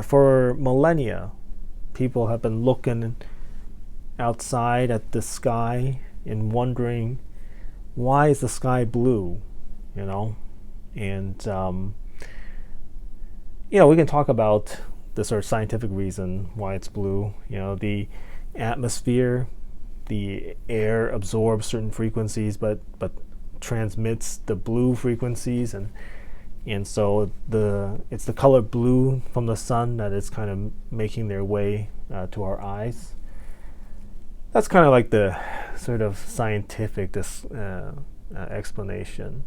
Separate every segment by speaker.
Speaker 1: for millennia, people have been looking outside at the sky and wondering, why is the sky blue? You know, and we can talk about the sort of scientific reason why it's blue. The atmosphere, the air absorbs certain frequencies, but transmits the blue frequencies, and so it's the color blue from the sun that is kind of making their way to our eyes. That's kind of like the sort of scientific explanation.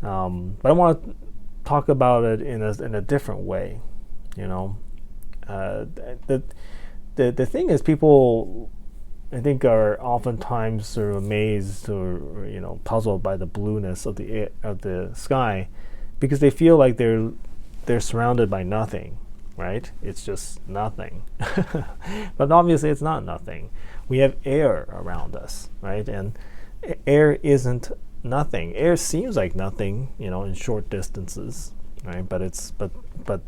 Speaker 1: But I want to talk about it in a different way. The thing is, people, I think, are oftentimes sort of amazed or puzzled by the blueness of the sky, because they feel like they're surrounded by nothing, right? It's just nothing. But obviously it's not nothing. We have air around us, right? And air isn't nothing. Air seems like nothing, in short distances, right? But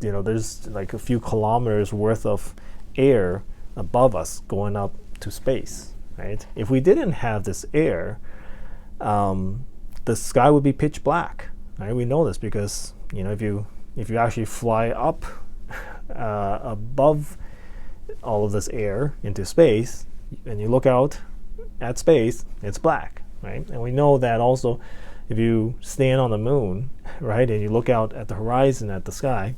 Speaker 1: there's like a few kilometers worth of air above us going up to space, right? If we didn't have this air, the sky would be pitch black, right? We know this because if you actually fly up above all of this air into space and you look out at space, it's black, right? And we know that also if you stand on the moon, right, and you look out at the horizon at the sky,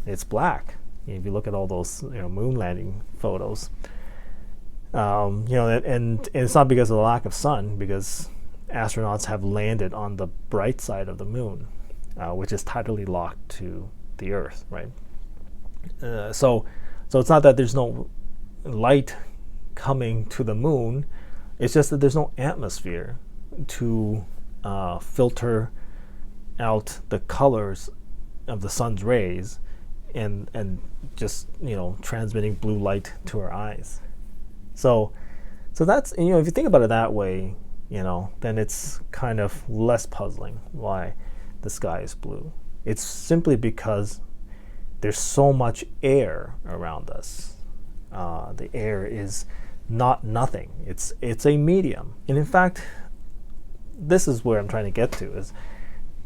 Speaker 1: it's black. If you look at all those moon landing photos, and it's not because of the lack of sun, because astronauts have landed on the bright side of the moon, which is tidally locked to the Earth, right? So it's not that there's no light coming to the moon. It's just that there's no atmosphere to filter out the colors of the sun's rays and just transmitting blue light to our eyes. So that's, if you think about it that way, then it's kind of less puzzling why the sky is blue. It's simply because there's so much air around us. The air is not nothing. It's a medium. And in fact, this is where I'm trying to get to, is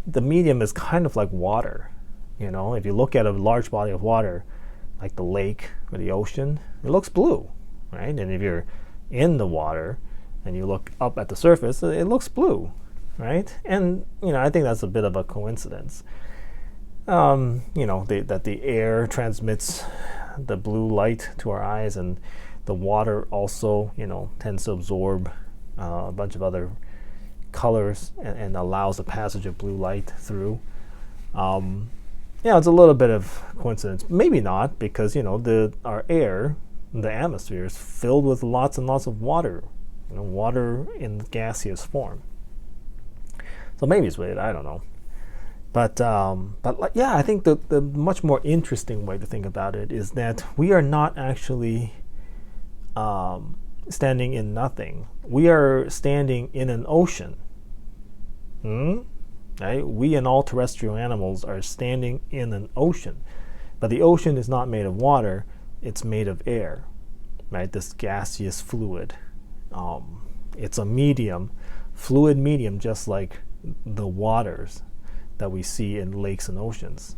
Speaker 1: the medium is kind of like water. If you look at a large body of water, like the lake or the ocean, it looks blue, right? And if you're in the water and you look up at the surface, it looks blue, right? And I think that's a bit of a coincidence. That the air transmits the blue light to our eyes, and the water also, tends to absorb a bunch of other colors and allows the passage of blue light through. It's a little bit of coincidence. Maybe not, because our air, the atmosphere, is filled with lots and lots of water, water in gaseous form. So maybe it's weird. I don't know. But I think the much more interesting way to think about it is that we are not actually standing in nothing. We are standing in an ocean. Right? We and all terrestrial animals are standing in an ocean. But the ocean is not made of water, it's made of air, right? This gaseous fluid. It's a medium, fluid medium, just like the waters that we see in lakes and oceans.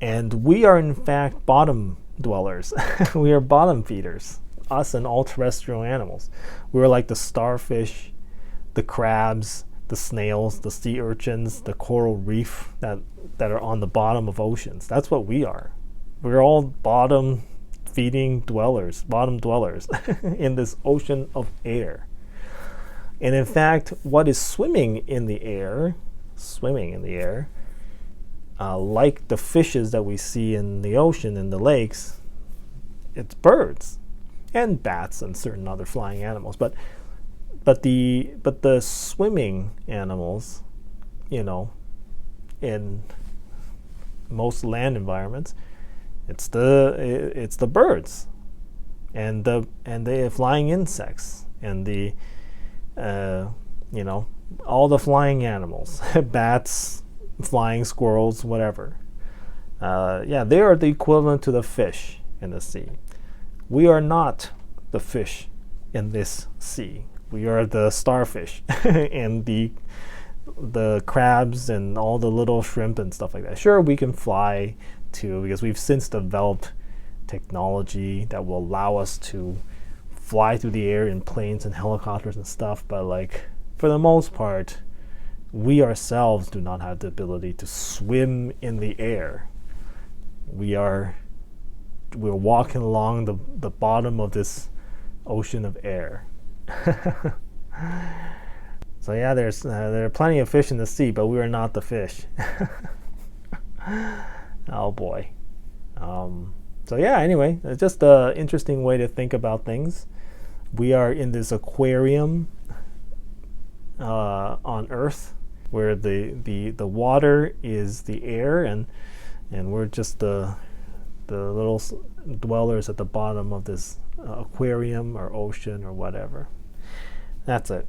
Speaker 1: And we are in fact bottom dwellers. We are bottom feeders, us and all terrestrial animals. We're like the starfish, the crabs, the snails, the sea urchins, the coral reef that are on the bottom of oceans. That's what we are. We're all bottom dwellers in this ocean of air. And in fact, what is swimming in the air, like the fishes that we see in the ocean, in the lakes, it's birds and bats and certain other flying animals. But the swimming animals, in most land environments, it's the birds and the flying insects and the all the flying animals, bats, flying squirrels, whatever. Yeah, they are the equivalent to the fish in the sea. We are not the fish in this sea. We are the starfish and the crabs and all the little shrimp and stuff like that. Sure, we can fly too, because we've since developed technology that will allow us to fly through the air in planes and helicopters and stuff, but like for the most part, we ourselves do not have the ability to swim in the air. We're walking along the bottom of this ocean of air. So yeah, there are plenty of fish in the sea, but we are not the fish. Oh boy. So yeah, anyway, it's just an interesting way to think about things. We are in this aquarium on Earth, where the water is the air, and we're just the little dwellers at the bottom of this aquarium or ocean or whatever. That's it.